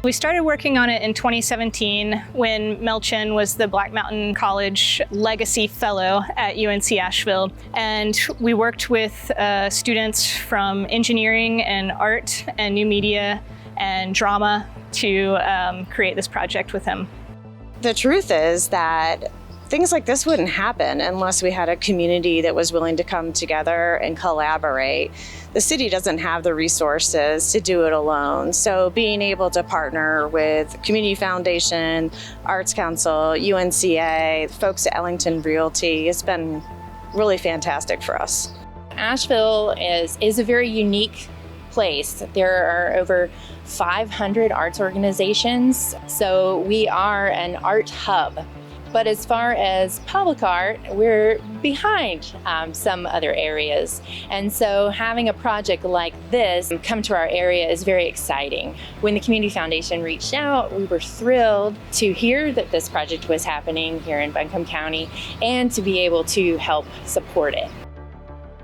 We started working on it in 2017 when Mel Chin was the Black Mountain College Legacy Fellow at UNC Asheville. And we worked with students from engineering and art and new media and drama to create this project with him. The truth is that things like this wouldn't happen unless we had a community that was willing to come together and collaborate. The city doesn't have the resources to do it alone. So being able to partner with Community Foundation, Arts Council, UNCA, folks at Ellington Realty has been really fantastic for us. Asheville is a very unique place. There are over 500 arts organizations, so we are an art hub. But as far as public art, we're behind some other areas. And so having a project like this come to our area is very exciting. When the Community Foundation reached out, we were thrilled to hear that this project was happening here in Buncombe County and to be able to help support it.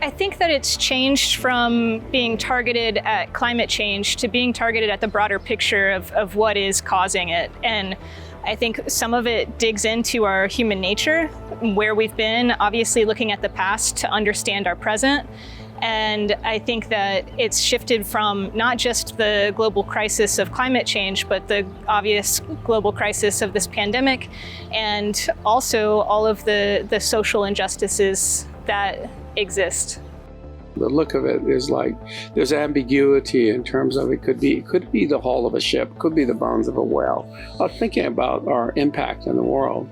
I think that it's changed from being targeted at climate change to being targeted at the broader picture of what is causing it. And I think some of it digs into our human nature, where we've been, obviously looking at the past to understand our present. And I think that it's shifted from not just the global crisis of climate change, but the obvious global crisis of this pandemic, and also all of the social injustices that exist. The look of it is like there's ambiguity in terms of it could be the hull of a ship, could be the bones of a whale. I was thinking about our impact in the world.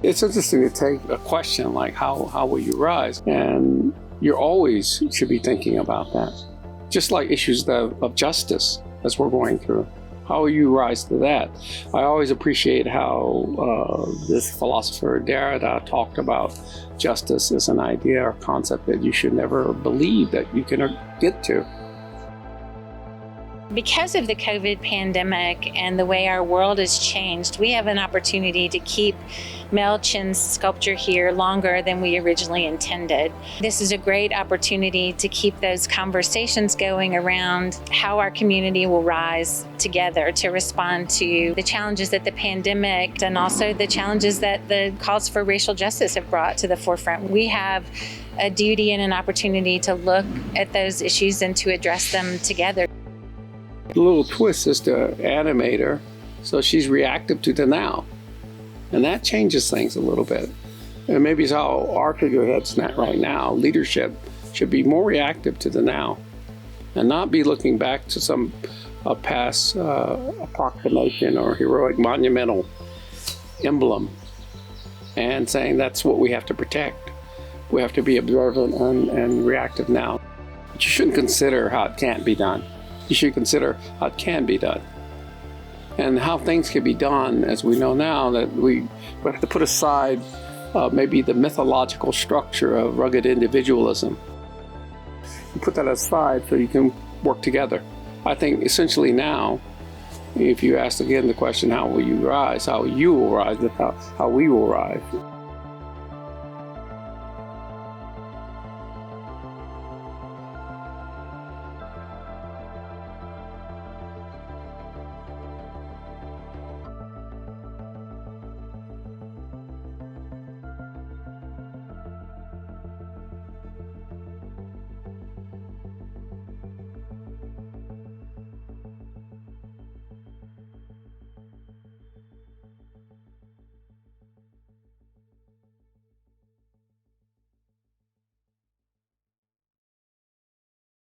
It's interesting to take a question like how will you rise? And you always should be thinking about that. Just like issues of justice as we're going through. How will you rise to that? I always appreciate how this philosopher Derrida talked about justice as an idea or concept that you should never believe that you can get to. Because of the COVID pandemic and the way our world has changed, we have an opportunity to keep Mel Chin's sculpture here longer than we originally intended. This is a great opportunity to keep those conversations going around how our community will rise together to respond to the challenges that the pandemic and also the challenges that the calls for racial justice have brought to the forefront. We have a duty and an opportunity to look at those issues and to address them together. The little twist is to animate her so she's reactive to the now. And that changes things a little bit. And maybe it's how our figurehead's not right now. Leadership should be more reactive to the now and not be looking back to some past approximation or heroic monumental emblem and saying that's what we have to protect. We have to be observant and reactive now. But you shouldn't consider how it can't be done. You should consider how it can be done and how things can be done as we know now, that we have to put aside maybe the mythological structure of rugged individualism. You put that aside so you can work together. I think essentially now, if you ask again the question, how will you rise, how you will rise, how we will rise.